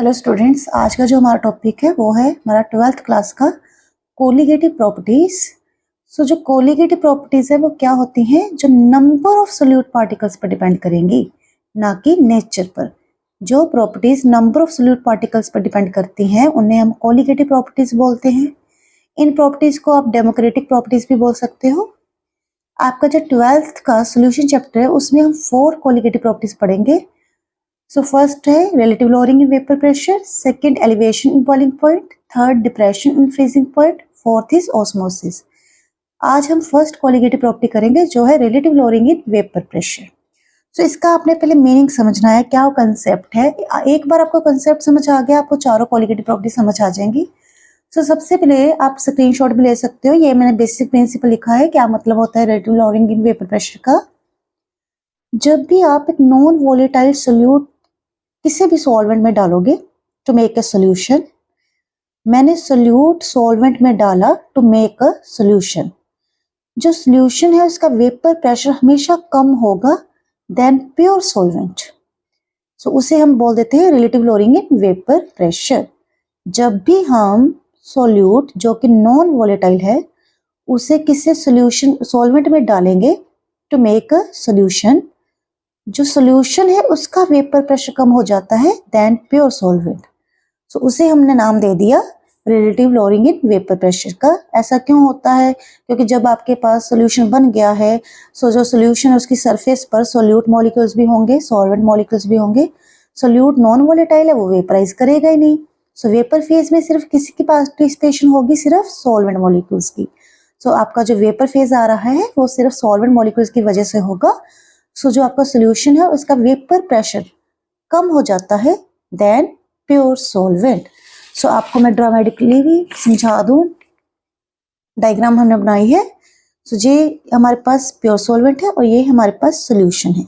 Hello students, आज का जो हमारा टॉपिक है वो है हमारा 12th क्लास का कोलिगेटिव प्रॉपर्टीज। जो कोलिगेटिव प्रॉपर्टीज है वो क्या होती हैं? जो नंबर ऑफ सोल्यूट पार्टिकल्स पर डिपेंड करेंगी, ना कि नेचर पर। जो properties number of solute particles पर डिपेंड करती हैं उन्हें हम कोलिगेटिव प्रॉपर्टीज बोलते हैं। इन प्रॉपर्टीज को आप डेमोक्रेटिक प्रॉपर्टीज भी बोल सकते हो। आपका जो 12th का सोल्यूशन चैप्टर है उसमें हम 4 कोलिगेटिव प्रॉपर्टीज पढ़ेंगे। सो फर्स्ट है relative lowering in vapour pressure, second elevation in boiling point, third depression in freezing point, fourth is osmosis. आज हम फर्स्ट कोलिगेटिव प्रॉपर्टी करेंगे जो है relative lowering in vapour pressure. So इसका आपने पहले मीनिंग समझना है, क्या वो कंसेप्ट है। एक बार आपको कंसेप्ट समझ आ गया, आपको चारों कोलिगेटिव प्रॉपर्टी समझ आ जाएंगी। सो सबसे पहले आप स्क्रीनशॉट भी ले सकते हो, ये मैंने बेसिक प्रिंसिपल लिखा है, क्या मतलब होता है relative lowering in vapour pressure का। जब भी आप एक नॉन वोलेटाइल सोल्यूट किसी भी सॉल्वेंट में डालोगे टू मेक अ सोल्यूशन, मैंने सोल्यूट सॉल्वेंट में डाला टू मेक अ सोल्यूशन, जो सोल्यूशन है उसका वेपर प्रेशर हमेशा कम होगा देन प्योर सॉल्वेंट। सो उसे हम बोल देते हैं relative lowering in vapour pressure. जब भी हम सोल्यूट जो कि नॉन वोलेटाइल है उसे किसी सोल्यूशन सॉल्वेंट में डालेंगे टू मेक अ सोल्यूशन, जो सोल्यूशन है उसका वेपर प्रेशर कम हो जाता है देन प्योर सॉल्वेंट। सो उसे हमने नाम दे दिया relative lowering in vapour pressure का। ऐसा क्यों होता है? क्योंकि जब आपके पास सोल्यूशन बन गया है, सो जो सोल्यूशन है उसकी सरफेस पर सोल्यूट मॉलिक्यूल्स भी होंगे, सॉल्वेंट मॉलिक्यूल्स भी होंगे। सोल्यूट नॉन वोलेटाइल है, वो वेपराइज करेगा ही नहीं। सो वेपर फेज में सिर्फ किसी की पार्टिसिपेशन होगी, सिर्फ सॉल्वेंट मॉलिक्यूल्स की। सो आपका जो वेपर फेज आ रहा है वो सिर्फ सॉल्वेंट मॉलिक्यूल्स की वजह से होगा। सो जो आपका सोल्यूशन है उसका वेपर प्रेशर कम हो जाता है देन प्योर सॉल्वेंट। सो आपको मैं ड्रामेटिकली भी समझा दूं, डायग्राम हमने बनाई है। सो ये हमारे पास प्योर सॉल्वेंट है और ये हमारे पास सोल्यूशन है।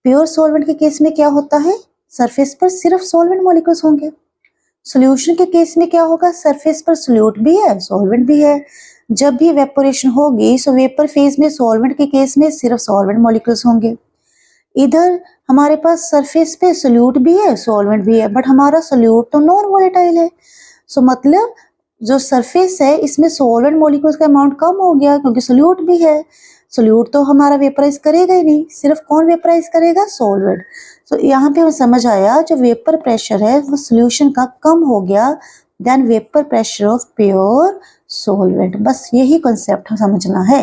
प्योर सॉल्वेंट के केस में क्या होता है, सरफेस पर सिर्फ सॉल्वेंट मॉलिक्यूल्स होंगे। सोल्यूशन के केस में क्या होगा, सरफेस पर सोल्यूट भी है, सॉल्वेंट भी है। जब भी इवेपोरेशन होगी सो वेपर फेज में सॉल्वेंट के केस में सिर्फ सॉल्वेंट मॉलिक्यूल्स होंगे। इधर हमारे पास सरफेस पे सोल्यूट भी है, सॉल्वेंट भी है, बट हमारा सोल्यूट तो नॉन वोलेटाइल है। सो मतलब जो सरफेस है इसमें सॉल्वेंट मॉलिक्यूल्स का अमाउंट कम हो गया क्योंकि सोल्यूट भी है। सोल्यूट तो हमारा वेपराइज करेगा ही नहीं, सिर्फ कौन वेपराइज करेगा, सॉल्वेंट। सो यहाँ पे हमें समझ आया जो वेपर प्रेशर है वो सोल्यूशन का कम हो गया then vapour pressure of pure solvent. बस यही कॉन्सेप्ट समझना है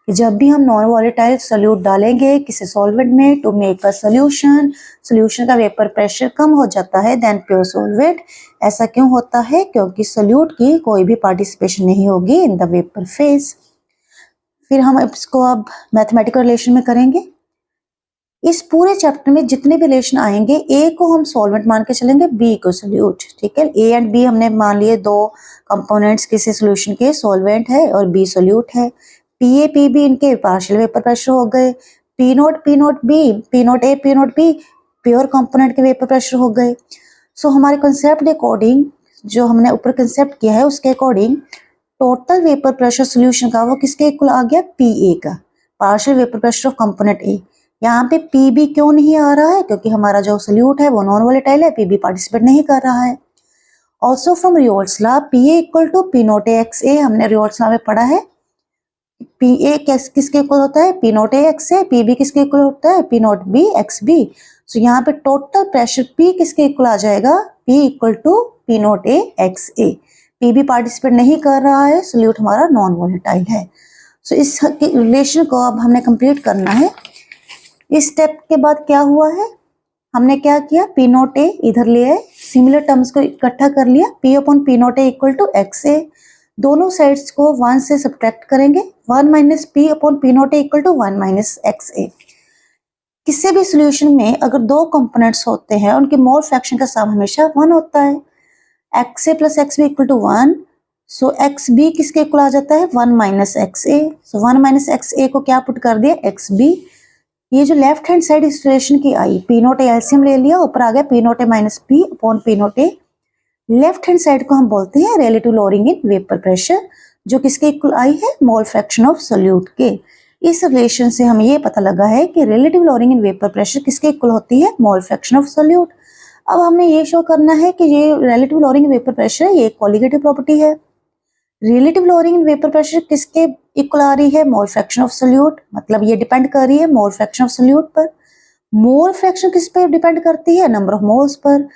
कि जब भी हम नॉन वोलेटाइल सोल्यूट डालेंगे किसी सॉल्वेंट में to make a solution, solution का वेपर प्रेशर कम हो जाता है देन प्योर सॉल्वेंट। ऐसा क्यों होता है? क्योंकि सोल्यूट की कोई भी पार्टिसिपेशन नहीं होगी इन द वेपर फेज। फिर हम इसको अब मैथमेटिकल रिलेशन में करेंगे। इस पूरे चैप्टर में जितने भी रिलेशन आएंगे, ए को हम सॉल्वेंट मान के चलेंगे, बी को सोल्यूट। ठीक है, ए एंड बी हमने मान लिए दो कंपोनेंट्स किसी सोल्यूशन के, सॉल्वेंट है और बी सोल्यूट है। पी ए पी बी इनके पार्शियल वेपर प्रेशर हो गए। P naught B, P naught A P naught B pure component के वेपर प्रेशर हो गए। सो हमारे कंसेप्ट के अकॉर्डिंग, जो हमने ऊपर कंसेप्ट किया है उसके according, total vapour pressure solution का वो किसके इक्वल आ गया, पी ए का, partial vapour pressure of component ए। यहाँ पे पी बी क्यों नहीं आ रहा है? क्योंकि हमारा जो सोल्यूट है वो नॉन वोलेटाइल है, पी बी पार्टिसिपेट नहीं कर रहा है। Also from Raoult's law, P A equal to P naught A X A, हमने रियोल्स लॉ में पढ़ा है। पी ए किसके इक्वल होता है, P naught A X A. P B किसके इक्वल होता है, P naught B X B. So यहाँ पे टोटल प्रेशर पी किसके इक्वल आ जाएगा, P equal to P naught A X A. P B participate नहीं कर रहा है, सोल्यूट हमारा नॉन वोलेटाइल है। सो इस रिलेशन को अब हमने कंप्लीट करना है। इस स्टेप के बाद क्या हुआ है, हमने क्या किया, पी नोट ए इधर ले आए, सिमिलर टर्म्स को इकट्ठा कर लिया, P upon P naught A equal to X A. दोनों साइड्स को 1 से सब्ट्रैक्ट करेंगे, 1 minus P upon P naught A equal to 1 minus X A. किसी भी सोल्यूशन में अगर दो कंपोनेंट्स होते हैं उनके मोल फ्रैक्शन का सम हमेशा 1 होता है। X A plus X B equal to 1। So X B किसके इक्वल आ जाता है, 1 minus X A. So 1 minus X A को क्या पुट कर दिया, एक्स बी। ये जो लेफ्ट हैंड साइड इस रिलेशन की आई, पी नोट ए एलसीएम ले लिया, ऊपर आ गया P naught A minus P upon P naught A. Left hand side को हम बोलते हैं relative lowering in vapour pressure, जो किसके इक्वल आई है, मोल फ्रैक्शन ऑफ सोल्यूट के। इस रिलेशन से हमें ये पता लगा है कि relative lowering in vapour pressure किसके इक्वल होती है, मोल फ्रैक्शन ऑफ सोल्यूट। अब हमें ये शो करना है कि ये रिलेटिव लोअरिंग वेपर प्रेशर ये कोलिगेटिव प्रॉपर्टी है। Relative lowering in vapour pressure किसके इक्वल आ रही है? मोल फ्रैक्शन ऑफ सोल्यूट, मतलब ये डिपेंड कर रही है मोल फ्रैक्शन ऑफ सोल्यूट पर। मोल फ्रैक्शन किस पे डिपेंड करती है? Number of moles per.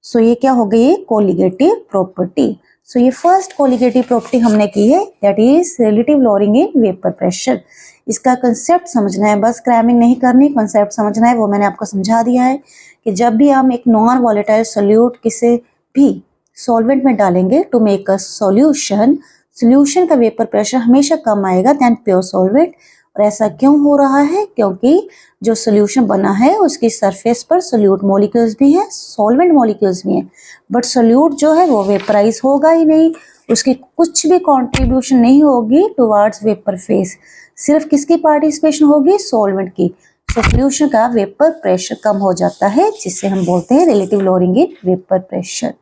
सो ये क्या हो गई? Colligative property. सो ये फर्स्ट कोलिगेटिव प्रॉपर्टी हमने की है, that is relative lowering in vapour pressure. इसका कंसेप्ट समझना है, बस क्रैमिंग नहीं करनी, कंसेप्ट समझना है, वो मैंने आपको समझा दिया है कि जब भी हम एक नॉन वॉलेटाइल सोल्यूट किसी भी सॉल्वेंट में डालेंगे to make a solution, solution का वेपर प्रेशर हमेशा कम आएगा देन प्योर सॉल्वेंट। और ऐसा क्यों हो रहा है? क्योंकि जो सॉल्यूशन बना है उसकी सरफेस पर सोल्यूट मॉलिक्यूल्स भी हैं, सॉल्वेंट मॉलिक्यूल्स भी हैं, बट सोल्यूट जो है वो वेपराइज होगा ही नहीं, उसकी कुछ भी कंट्रीब्यूशन नहीं होगी टुवर्ड्स वेपर फेज, सिर्फ किसकी पार्टिसिपेशन होगी? सॉल्वेंट की। सॉल्यूशन का वेपर प्रेशर कम हो जाता है, जिससे हम बोलते हैं relative lowering in vapour pressure.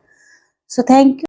So thank you.